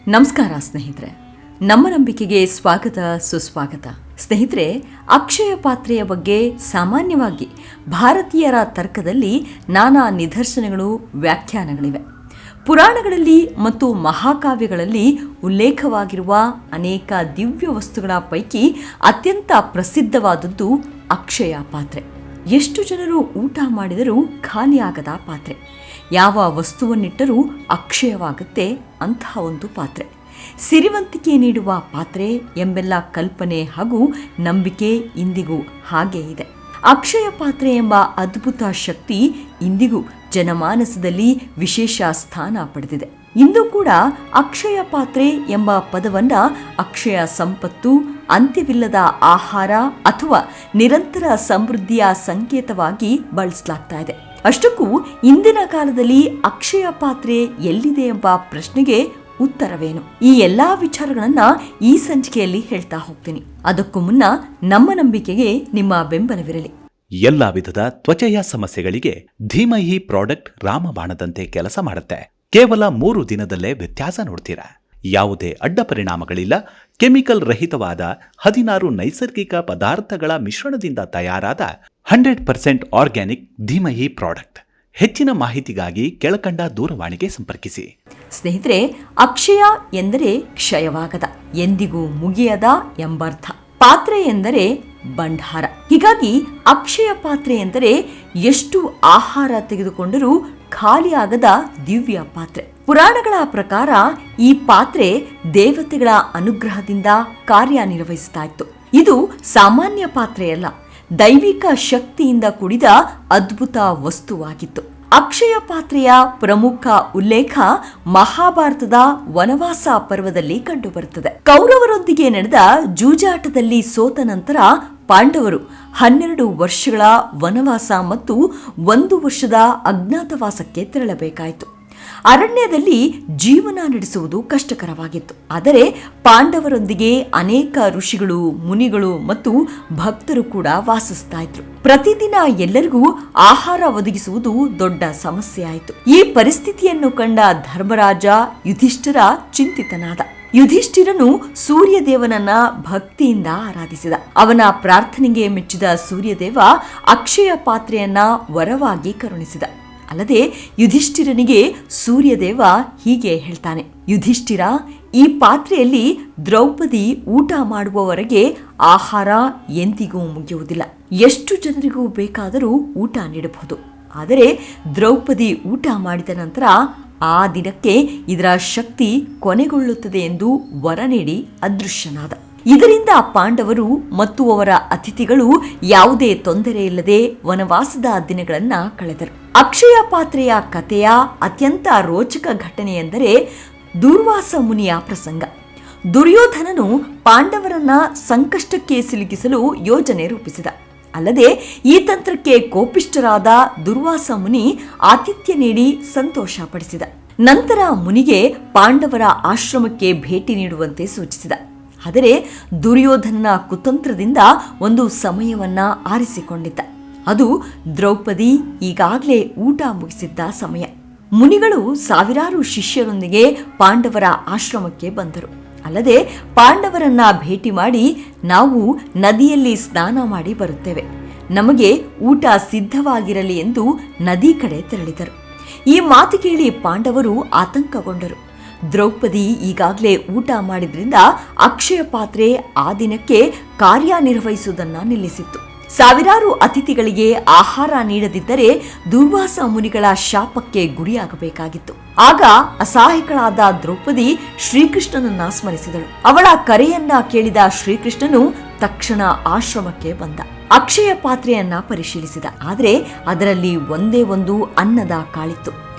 ನಮಸ್ಕಾರ ಸ್ನೇಹಿತರೆ, ನಮ್ಮ ನಂಬಿಕೆಗೆ ಸ್ವಾಗತ ಸುಸ್ವಾಗತ. ಸ್ನೇಹಿತರೆ, ಅಕ್ಷಯ ಪಾತ್ರೆಯ ಬಗ್ಗೆ ಸಾಮಾನ್ಯವಾಗಿ ಭಾರತೀಯರ ತರ್ಕದಲ್ಲಿ ನಾನಾ ನಿದರ್ಶನಗಳು, ವ್ಯಾಖ್ಯಾನಗಳಿವೆ. ಪುರಾಣಗಳಲ್ಲಿ ಮತ್ತು ಮಹಾಕಾವ್ಯಗಳಲ್ಲಿ ಉಲ್ಲೇಖವಾಗಿರುವ ಅನೇಕ ದಿವ್ಯ ವಸ್ತುಗಳ ಪೈಕಿ ಅತ್ಯಂತ ಪ್ರಸಿದ್ಧವಾದದ್ದು ಅಕ್ಷಯ ಪಾತ್ರೆ. ಎಷ್ಟು ಜನರು ಊಟ ಮಾಡಿದರೂ ಖಾಲಿಯಾಗದ ಪಾತ್ರೆ. ಯಾವ ವಸ್ತುವನ್ನಿಟ್ಟರೂ ಅಕ್ಷಯವಾಗುತ್ತೆ ಅಂತಹ ಒಂದು ಪಾತ್ರೆ. ಸಿರಿವಂತಿಕೆ ನೀಡುವ ಪಾತ್ರೆ ಎಂಬೆಲ್ಲ ಕಲ್ಪನೆ ಹಾಗೂ ನಂಬಿಕೆ ಇಂದಿಗೂ ಹಾಗೇ ಇದೆ. ಅಕ್ಷಯ ಪಾತ್ರೆ ಎಂಬ ಅದ್ಭುತ ಶಕ್ತಿ ಇಂದಿಗೂ ಜನಮಾನಸದಲ್ಲಿ ವಿಶೇಷ ಸ್ಥಾನ ಪಡೆದಿದೆ. ಇಂದು ಕೂಡ ಅಕ್ಷಯ ಪಾತ್ರೆ ಎಂಬ ಪದವನ್ನ ಅಕ್ಷಯ ಸಂಪತ್ತು, ಅಂತ್ಯವಿಲ್ಲದ ಆಹಾರ ಅಥವಾ ನಿರಂತರ ಸಮೃದ್ಧಿಯ ಸಂಕೇತವಾಗಿ ಬಳಸಲಾಗ್ತಾ ಇದೆ. ಅಷ್ಟಕ್ಕೂ ಇಂದಿನ ಕಾಲದಲ್ಲಿ ಅಕ್ಷಯ ಪಾತ್ರೆ ಎಲ್ಲಿದೆ ಎಂಬ ಪ್ರಶ್ನೆಗೆ ಉತ್ತರವೇನು? ಈ ಎಲ್ಲಾ ವಿಚಾರಗಳನ್ನ ಈ ಸಂಚಿಕೆಯಲ್ಲಿ ಹೇಳ್ತಾ ಹೋಗ್ತೀನಿ. ಅದಕ್ಕೂ ಮುನ್ನ ನಮ್ಮ ನಂಬಿಕೆಗೆ ನಿಮ್ಮ ಬೆಂಬಲವಿರಲಿ. ಎಲ್ಲಾ ವಿಧದ ತ್ವಚೆಯ ಸಮಸ್ಯೆಗಳಿಗೆ ಧೀಮಹಿ ಪ್ರಾಡಕ್ಟ್ ರಾಮಬಾಣದಂತೆ ಕೆಲಸ ಮಾಡುತ್ತೆ. ಕೇವಲ 3 ದಿನದಲ್ಲೇ ವ್ಯತ್ಯಾಸ ನೋಡ್ತೀರಾ. ಯಾವುದೇ ಅಡ್ಡ ಪರಿಣಾಮಗಳಿಲ್ಲ. ಕೆಮಿಕಲ್ ರಹಿತವಾದ 16 ನೈಸರ್ಗಿಕ ಪದಾರ್ಥಗಳ ಮಿಶ್ರಣದಿಂದ ತಯಾರಾದ 100% ಆರ್ಗ್ಯಾನಿಕ್ ಧೀಮಹಿ ಪ್ರಾಡಕ್ಟ್. ಹೆಚ್ಚಿನ ಮಾಹಿತಿಗಾಗಿ ಕೆಳಕಂಡ ದೂರವಾಣಿಗೆ ಸಂಪರ್ಕಿಸಿ. ಸ್ನೇಹಿತರೆ, ಅಕ್ಷಯ ಎಂದರೆ ಕ್ಷಯವಾಗದ, ಎಂದಿಗೂ ಮುಗಿಯದ ಎಂಬರ್ಥ. ಪಾತ್ರೆ ಎಂದರೆ ಭಂಡಾರ. ಹೀಗಾಗಿ ಅಕ್ಷಯ ಪಾತ್ರೆ ಎಂದರೆ ಎಷ್ಟು ಆಹಾರ ತೆಗೆದುಕೊಂಡರೂ ಖಾಲಿಯಾಗದ ದಿವ್ಯ ಪಾತ್ರೆ. ಪುರಾಣಗಳ ಪ್ರಕಾರ ಈ ಪಾತ್ರೆ ದೇವತೆಗಳ ಅನುಗ್ರಹದಿಂದ ಕಾರ್ಯನಿರ್ವಹಿಸ್ತಾ ಇತ್ತು. ಇದು ಸಾಮಾನ್ಯ ಪಾತ್ರೆಯಲ್ಲ, ದೈವಿಕ ಶಕ್ತಿಯಿಂದ ಕೂಡಿದ ಅದ್ಭುತ ವಸ್ತುವಾಗಿತ್ತು. ಅಕ್ಷಯ ಪಾತ್ರೆಯ ಪ್ರಮುಖ ಉಲ್ಲೇಖ ಮಹಾಭಾರತದ ವನವಾಸ ಪರ್ವದಲ್ಲಿ ಕಂಡುಬರುತ್ತದೆ. ಕೌರವರೊಂದಿಗೆ ನಡೆದ ಜೂಜಾಟದಲ್ಲಿ ಸೋತ ನಂತರ ಪಾಂಡವರು 12 ವರ್ಷಗಳ ವನವಾಸ ಮತ್ತು 1 ವರ್ಷದ ಅಜ್ಞಾತವಾಸಕ್ಕೆ ತೆರಳಬೇಕಾಯಿತು. ಅರಣ್ಯದಲ್ಲಿ ಜೀವನ ನಡೆಸುವುದು ಕಷ್ಟಕರವಾಗಿತ್ತು. ಆದರೆ ಪಾಂಡವರೊಂದಿಗೆ ಅನೇಕ ಋಷಿಗಳು, ಮುನಿಗಳು ಮತ್ತು ಭಕ್ತರು ಕೂಡ ವಾಸಿಸ್ತಾ ಇದ್ರು. ಪ್ರತಿದಿನ ಎಲ್ಲರಿಗೂ ಆಹಾರ ಒದಗಿಸುವುದು ದೊಡ್ಡ ಸಮಸ್ಯೆ ಆಯಿತು. ಈ ಪರಿಸ್ಥಿತಿಯನ್ನು ಕಂಡ ಧರ್ಮರಾಜ ಯುಧಿಷ್ಠಿರ ಚಿಂತಿತನಾದ. ಯುಧಿಷ್ಠಿರನು ಸೂರ್ಯದೇವನನ್ನ ಭಕ್ತಿಯಿಂದ ಆರಾಧಿಸಿದ. ಅವನ ಪ್ರಾರ್ಥನೆಗೆ ಮೆಚ್ಚಿದ ಸೂರ್ಯದೇವ ಅಕ್ಷಯ ಪಾತ್ರೆಯನ್ನ ವರವಾಗಿ ಕರುಣಿಸಿದ. ಅಲ್ಲದೆ ಯುಧಿಷ್ಠಿರನಿಗೆ ಸೂರ್ಯದೇವ ಹೀಗೆ ಹೇಳ್ತಾನೆ: ಯುಧಿಷ್ಠಿರ, ಈ ಪಾತ್ರೆಯಲ್ಲಿ ದ್ರೌಪದಿ ಊಟ ಮಾಡುವವರೆಗೆ ಆಹಾರ ಎಂದಿಗೂ ಮುಗಿಯುವುದಿಲ್ಲ. ಎಷ್ಟು ಜನರಿಗೂ ಬೇಕಾದರೂ ಊಟ ನೀಡಬಹುದು. ಆದರೆ ದ್ರೌಪದಿ ಊಟ ಮಾಡಿದ ನಂತರ ಆ ದಿನಕ್ಕೆ ಇದರ ಶಕ್ತಿ ಕೊನೆಗೊಳ್ಳುತ್ತದೆ ಎಂದು ವರ ನೀಡಿ ಅದೃಶ್ಯನಾದ. ಇದರಿಂದ ಪಾಂಡವರು ಮತ್ತು ಅವರ ಅತಿಥಿಗಳು ಯಾವುದೇ ತೊಂದರೆ ಇಲ್ಲದೆ ವನವಾಸದ ದಿನಗಳನ್ನ ಕಳೆದರು. ಅಕ್ಷಯ ಪಾತ್ರೆಯ ಕಥೆಯ ಅತ್ಯಂತ ರೋಚಕ ಘಟನೆ ಎಂದರೆ ದೂರ್ವಾಸ ಮುನಿಯ ಪ್ರಸಂಗ. ದುರ್ಯೋಧನನು ಪಾಂಡವರನ್ನ ಸಂಕಷ್ಟಕ್ಕೆ ಸಿಲುಕಿಸಲು ಯೋಜನೆ ರೂಪಿಸಿದ. ಅಲ್ಲದೆ ಈ ತಂತ್ರಕ್ಕೆ ಕೋಪಿಷ್ಠರಾದ ದುರ್ವಾಸ ಮುನಿ ಆತಿಥ್ಯ ನೀಡಿ ಸಂತೋಷ ಪಡಿಸಿದ. ನಂತರ ಮುನಿಗೆ ಪಾಂಡವರ ಆಶ್ರಮಕ್ಕೆ ಭೇಟಿ ನೀಡುವಂತೆ ಸೂಚಿಸಿದ. ಆದರೆ ದುರ್ಯೋಧನನ ಕುತಂತ್ರದಿಂದ ಒಂದು ಸಮಯವನ್ನ ಆರಿಸಿಕೊಂಡಿದ್ದ. ಅದು ದ್ರೌಪದಿ ಈಗಾಗಲೇ ಊಟ ಮುಗಿಸಿದ್ದ ಸಮಯ. ಮುನಿಗಳು ಸಾವಿರಾರು ಶಿಷ್ಯರೊಂದಿಗೆ ಪಾಂಡವರ ಆಶ್ರಮಕ್ಕೆ ಬಂದರು. ಅಲ್ಲದೆ ಪಾಂಡವರನ್ನ ಭೇಟಿ ಮಾಡಿ, ನಾವು ನದಿಯಲ್ಲಿ ಸ್ನಾನ ಮಾಡಿ ಬರುತ್ತೇವೆ, ನಮಗೆ ಊಟ ಸಿದ್ಧವಾಗಿರಲಿ ಎಂದು ನದಿ ಕಡೆ ತೆರಳಿದರು. ಈ ಮಾತು ಕೇಳಿ ಪಾಂಡವರು ಆತಂಕಗೊಂಡರು. ದ್ರೌಪದಿ ಈಗಾಗಲೇ ಊಟ ಮಾಡಿದ್ರಿಂದ ಅಕ್ಷಯ ಪಾತ್ರೆ ಆ ದಿನಕ್ಕೆ ಕಾರ್ಯನಿರ್ವಹಿಸುವುದನ್ನು ನಿಲ್ಲಿಸಿತ್ತು. ಸಾವಿರಾರು ಅತಿಥಿಗಳಿಗೆ ಆಹಾರ ನೀಡದಿದ್ದರೆ ದುರ್ವಾಸ ಮುನಿಗಳ ಶಾಪಕ್ಕೆ ಗುರಿಯಾಗಬೇಕಾಗಿತ್ತು. ಆಗ ಅಸಹಾಯಕಳಾದ ದ್ರೌಪದಿ ಶ್ರೀಕೃಷ್ಣನನ್ನ ಸ್ಮರಿಸಿದಳು. ಅವಳ ಕರೆಯನ್ನ ಕೇಳಿದ ಶ್ರೀಕೃಷ್ಣನು ತಕ್ಷಣ ಆಶ್ರಮಕ್ಕೆ ಬಂದ. ಅಕ್ಷಯ ಪಾತ್ರೆಯನ್ನ ಪರಿಶೀಲಿಸಿದ. ಆದರೆ ಅದರಲ್ಲಿ ಒಂದೇ ಒಂದು ಅನ್ನದ ಕಾಳಿತ್ತು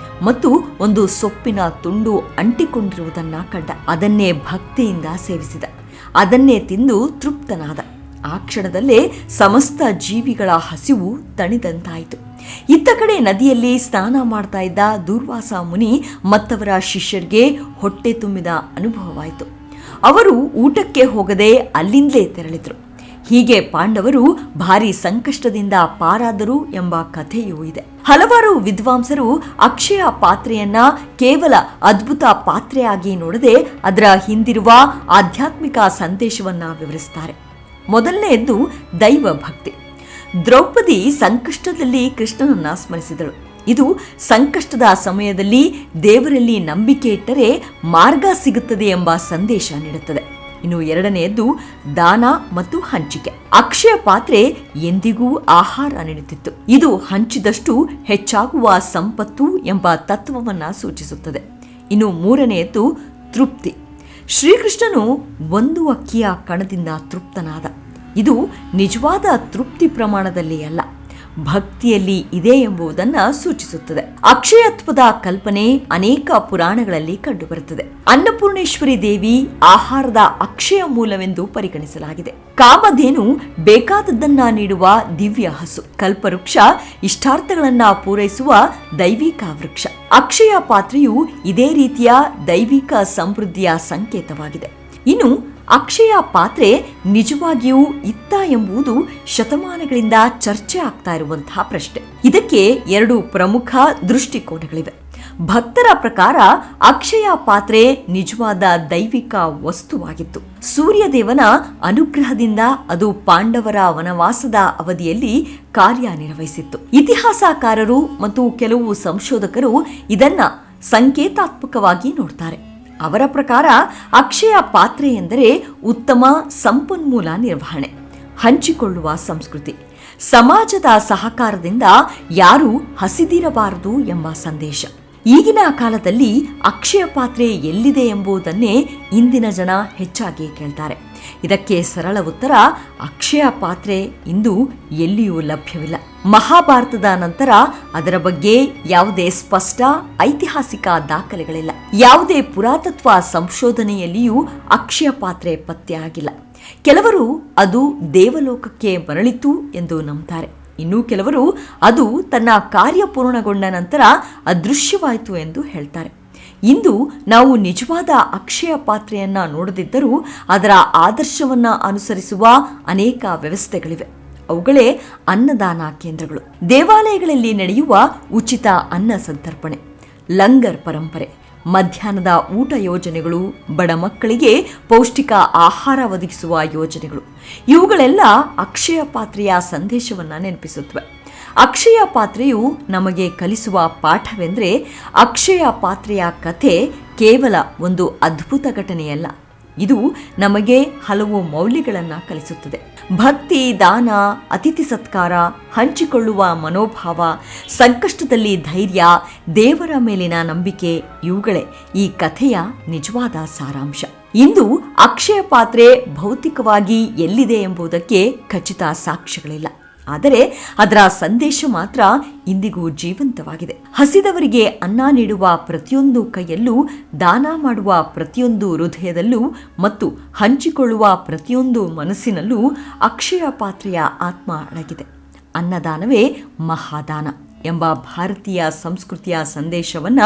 ಮತ್ತು ಒಂದು ಸೊಪ್ಪಿನ ತುಂಡು ಅಂಟಿಕೊಂಡಿರುವುದನ್ನ ಕಂಡ. ಅದನ್ನೇ ಭಕ್ತಿಯಿಂದ ಸೇವಿಸಿದ. ಅದನ್ನೇ ತಿಂದು ತೃಪ್ತನಾದ. ಆ ಕ್ಷಣದಲ್ಲೇ ಸಮಸ್ತ ಜೀವಿಗಳ ಹಸಿವು ತಣಿದಂತಾಯಿತು. ಇತ್ತ ಕಡೆ ನದಿಯಲ್ಲಿ ಸ್ನಾನ ಮಾಡ್ತಾ ಇದ್ದ ದೂರ್ವಾಸ ಮುನಿ ಮತ್ತವರ ಶಿಷ್ಯರಿಗೆ ಹೊಟ್ಟೆ ತುಂಬಿದ ಅನುಭವವಾಯಿತು. ಅವರು ಊಟಕ್ಕೆ ಹೋಗದೆ ಅಲ್ಲಿಂದಲೇ ತೆರಳಿದ್ರು. ಹೀಗೆ ಪಾಂಡವರು ಭಾರಿ ಸಂಕಷ್ಟದಿಂದ ಪಾರಾದರು ಎಂಬ ಕಥೆಯೂ ಇದೆ. ಹಲವಾರು ವಿದ್ವಾಂಸರು ಅಕ್ಷಯ ಪಾತ್ರೆಯನ್ನ ಕೇವಲ ಅದ್ಭುತ ಪಾತ್ರೆಯಾಗಿ ನೋಡದೆ ಅದರ ಹಿಂದಿರುವ ಆಧ್ಯಾತ್ಮಿಕ ಸಂದೇಶವನ್ನ ವಿವರಿಸುತ್ತಾರೆ. ಮೊದಲನೆಯದ್ದು ದೈವ ಭಕ್ತಿ. ದ್ರೌಪದಿ ಸಂಕಷ್ಟದಲ್ಲಿ ಕೃಷ್ಣನನ್ನ ಸ್ಮರಿಸಿದಳು. ಇದು ಸಂಕಷ್ಟದ ಸಮಯದಲ್ಲಿ ದೇವರಲ್ಲಿ ನಂಬಿಕೆ ಇಟ್ಟರೆ ಮಾರ್ಗ ಸಿಗುತ್ತದೆ ಎಂಬ ಸಂದೇಶ ನೀಡುತ್ತದೆ. ಇನ್ನು ಎರಡನೆಯದ್ದು ದಾನ ಮತ್ತು ಹಂಚಿಕೆ. ಅಕ್ಷಯ ಪಾತ್ರೆ ಎಂದಿಗೂ ಆಹಾರ ನೀಡುತ್ತಿತ್ತು. ಇದು ಹಂಚಿದಷ್ಟು ಹೆಚ್ಚಾಗುವ ಸಂಪತ್ತು ಎಂಬ ತತ್ವವನ್ನ ಸೂಚಿಸುತ್ತದೆ. ಇನ್ನು ಮೂರನೆಯದ್ದು ತೃಪ್ತಿ. ಶ್ರೀಕೃಷ್ಣನು ಒಂದು ಅಕ್ಕಿಯ ಕಣದಿಂದ ತೃಪ್ತನಾದ. ಇದು ನಿಜವಾದ ತೃಪ್ತಿ ಪ್ರಮಾಣದಲ್ಲಿ ಅಲ್ಲ, ಭಕ್ತಿಯಲ್ಲಿ ಇದೆ ಎಂಬುದನ್ನು ಸೂಚಿಸುತ್ತದೆ. ಅಕ್ಷಯತ್ವದ ಕಲ್ಪನೆ ಅನೇಕ ಪುರಾಣಗಳಲ್ಲಿ ಕಂಡುಬರುತ್ತದೆ. ಅನ್ನಪೂರ್ಣೇಶ್ವರಿ ದೇವಿ ಆಹಾರದ ಅಕ್ಷಯ ಮೂಲವೆಂದು ಪರಿಗಣಿಸಲಾಗಿದೆ. ಕಾಮಧೇನು ಬೇಕಾದದ್ದನ್ನ ನೀಡುವ ದಿವ್ಯ ಹಸು. ಕಲ್ಪವೃಕ್ಷ ಇಷ್ಟಾರ್ಥಗಳನ್ನ ಪೂರೈಸುವ ದೈವಿಕ ವೃಕ್ಷ. ಅಕ್ಷಯ ಪಾತ್ರೆಯು ಇದೇ ರೀತಿಯ ದೈವಿಕ ಸಮೃದ್ಧಿಯ ಸಂಕೇತವಾಗಿದೆ. ಇನ್ನು ಅಕ್ಷಯ ಪಾತ್ರೆ ನಿಜವಾಗಿಯೂ ಇತ್ತ ಎಂಬುದು ಶತಮಾನಗಳಿಂದ ಚರ್ಚೆ ಆಗ್ತಾ ಇರುವಂತಹ ಪ್ರಶ್ನೆ. ಇದಕ್ಕೆ ಎರಡು ಪ್ರಮುಖ ದೃಷ್ಟಿಕೋನಗಳಿವೆ. ಭಕ್ತರ ಪ್ರಕಾರ ಅಕ್ಷಯ ಪಾತ್ರೆ ನಿಜವಾದ ದೈವಿಕ ವಸ್ತುವಾಗಿತ್ತು. ಸೂರ್ಯದೇವನ ಅನುಗ್ರಹದಿಂದ ಅದು ಪಾಂಡವರ ವನವಾಸದ ಅವಧಿಯಲ್ಲಿ ಕಾರ್ಯನಿರ್ವಹಿಸಿತ್ತು. ಇತಿಹಾಸಕಾರರು ಮತ್ತು ಕೆಲವು ಸಂಶೋಧಕರು ಇದನ್ನ ಸಂಕೇತಾತ್ಮಕವಾಗಿ ನೋಡ್ತಾರೆ. ಅವರ ಪ್ರಕಾರ ಅಕ್ಷಯ ಪಾತ್ರೆ ಎಂದರೆ ಉತ್ತಮ ಸಂಪನ್ಮೂಲ ನಿರ್ವಹಣೆ, ಹಂಚಿಕೊಳ್ಳುವ ಸಂಸ್ಕೃತಿ, ಸಮಾಜದ ಸಹಕಾರದಿಂದ ಯಾರೂ ಹಸಿದಿರಬಾರದು ಎಂಬ ಸಂದೇಶ. ಈಗಿನ ಕಾಲದಲ್ಲಿ ಅಕ್ಷಯ ಪಾತ್ರೆ ಎಲ್ಲಿದೆ ಎಂಬುದನ್ನೇ ಇಂದಿನ ಜನ ಹೆಚ್ಚಾಗಿ ಕೇಳ್ತಾರೆ. ಇದಕ್ಕೆ ಸರಳ ಉತ್ತರ, ಅಕ್ಷಯ ಪಾತ್ರೆ ಇಂದು ಎಲ್ಲಿಯೂ ಲಭ್ಯವಿಲ್ಲ. ಮಹಾಭಾರತದ ನಂತರ ಅದರ ಬಗ್ಗೆ ಯಾವುದೇ ಸ್ಪಷ್ಟ ಐತಿಹಾಸಿಕ ದಾಖಲೆಗಳಿಲ್ಲ. ಯಾವುದೇ ಪುರಾತತ್ವ ಸಂಶೋಧನೆಯಲ್ಲಿಯೂ ಅಕ್ಷಯ ಪಾತ್ರೆ ಪತ್ತೆಯಾಗಿಲ್ಲ. ಕೆಲವರು ಅದು ದೇವಲೋಕಕ್ಕೆ ಮರಳಿತು ಎಂದು ನಂಬುತ್ತಾರೆ. ಇನ್ನು ಕೆಲವರು ಅದು ತನ್ನ ಕಾರ್ಯ ಪೂರ್ಣಗೊಂಡ ನಂತರ ಅದೃಶ್ಯವಾಯಿತು ಎಂದು ಹೇಳ್ತಾರೆ. ಇಂದು ನಾವು ನಿಜವಾದ ಅಕ್ಷಯ ಪಾತ್ರೆಯನ್ನ ನೋಡದಿದ್ದರೂ ಅದರ ಆದರ್ಶವನ್ನ ಅನುಸರಿಸುವ ಅನೇಕ ವ್ಯವಸ್ಥೆಗಳಿವೆ. ಅವುಗಳೇ ಅನ್ನದಾನ ಕೇಂದ್ರಗಳು, ದೇವಾಲಯಗಳಲ್ಲಿ ನಡೆಯುವ ಉಚಿತ ಅನ್ನ ಸಂತರ್ಪಣೆ, ಲಂಗರ್ ಪರಂಪರೆ, ಮಧ್ಯಾಹ್ನದ ಊಟ ಯೋಜನೆಗಳು, ಬಡ ಮಕ್ಕಳಿಗೆ ಪೌಷ್ಟಿಕ ಆಹಾರ ಒದಗಿಸುವ ಯೋಜನೆಗಳು, ಇವುಗಳೆಲ್ಲ ಅಕ್ಷಯ ಪಾತ್ರೆಯ ಸಂದೇಶವನ್ನು ನೆನಪಿಸುತ್ತವೆ. ಅಕ್ಷಯ ಪಾತ್ರೆಯು ನಮಗೆ ಕಲಿಸುವ ಪಾಠವೆಂದರೆ, ಅಕ್ಷಯ ಪಾತ್ರೆಯ ಕಥೆ ಕೇವಲ ಒಂದು ಅದ್ಭುತ ಘಟನೆಯಲ್ಲ, ಇದು ನಮಗೆ ಹಲವು ಮೌಲ್ಯಗಳನ್ನು ಕಲಿಸುತ್ತದೆ. ಭಕ್ತಿ, ದಾನ, ಅತಿಥಿ ಸತ್ಕಾರ, ಹಂಚಿಕೊಳ್ಳುವ ಮನೋಭಾವ, ಸಂಕಷ್ಟದಲ್ಲಿ ಧೈರ್ಯ, ದೇವರ ಮೇಲಿನ ನಂಬಿಕೆ, ಇವುಗಳೇ ಈ ಕಥೆಯ ನಿಜವಾದ ಸಾರಾಂಶ. ಇಂದು ಅಕ್ಷಯ ಪಾತ್ರೆ ಭೌತಿಕವಾಗಿ ಎಲ್ಲಿದೆ ಎಂಬುದಕ್ಕೆ ಖಚಿತ ಸಾಕ್ಷ್ಯಗಳಿಲ್ಲ. ಆದರೆ ಅದರ ಸಂದೇಶ ಮಾತ್ರ ಇಂದಿಗೂ ಜೀವಂತವಾಗಿದೆ. ಹಸಿದವರಿಗೆ ಅನ್ನ ನೀಡುವ ಪ್ರತಿಯೊಂದು ಕೈಯಲ್ಲೂ, ದಾನ ಮಾಡುವ ಪ್ರತಿಯೊಂದು ಹೃದಯದಲ್ಲೂ ಮತ್ತು ಹಂಚಿಕೊಳ್ಳುವ ಪ್ರತಿಯೊಂದು ಮನಸ್ಸಿನಲ್ಲೂ ಅಕ್ಷಯ ಪಾತ್ರೆಯ ಆತ್ಮ ಅಡಗಿದೆ. ಅನ್ನದಾನವೇ ಮಹಾದಾನ ಎಂಬ ಭಾರತೀಯ ಸಂಸ್ಕೃತಿಯ ಸಂದೇಶವನ್ನ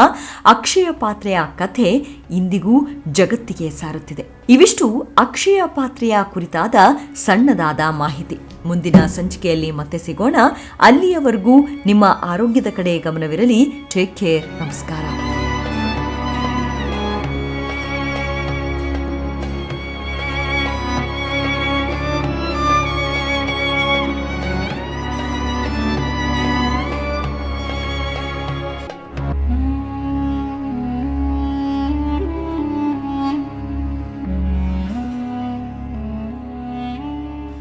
ಅಕ್ಷಯ ಪಾತ್ರೆಯ ಕಥೆ ಇಂದಿಗೂ ಜಗತ್ತಿಗೆ ಸಾರುತ್ತಿದೆ. ಇವಿಷ್ಟು ಅಕ್ಷಯ ಪಾತ್ರೆಯ ಕುರಿತಾದ ಸಣ್ಣದಾದ ಮಾಹಿತಿ. ಮುಂದಿನ ಸಂಚಿಕೆಯಲ್ಲಿ ಮತ್ತೆ ಸಿಗೋಣ. ಅಲ್ಲಿಯವರೆಗೂ ನಿಮ್ಮ ಆರೋಗ್ಯದ ಕಡೆ ಗಮನವಿರಲಿ. Take care. ನಮಸ್ಕಾರ.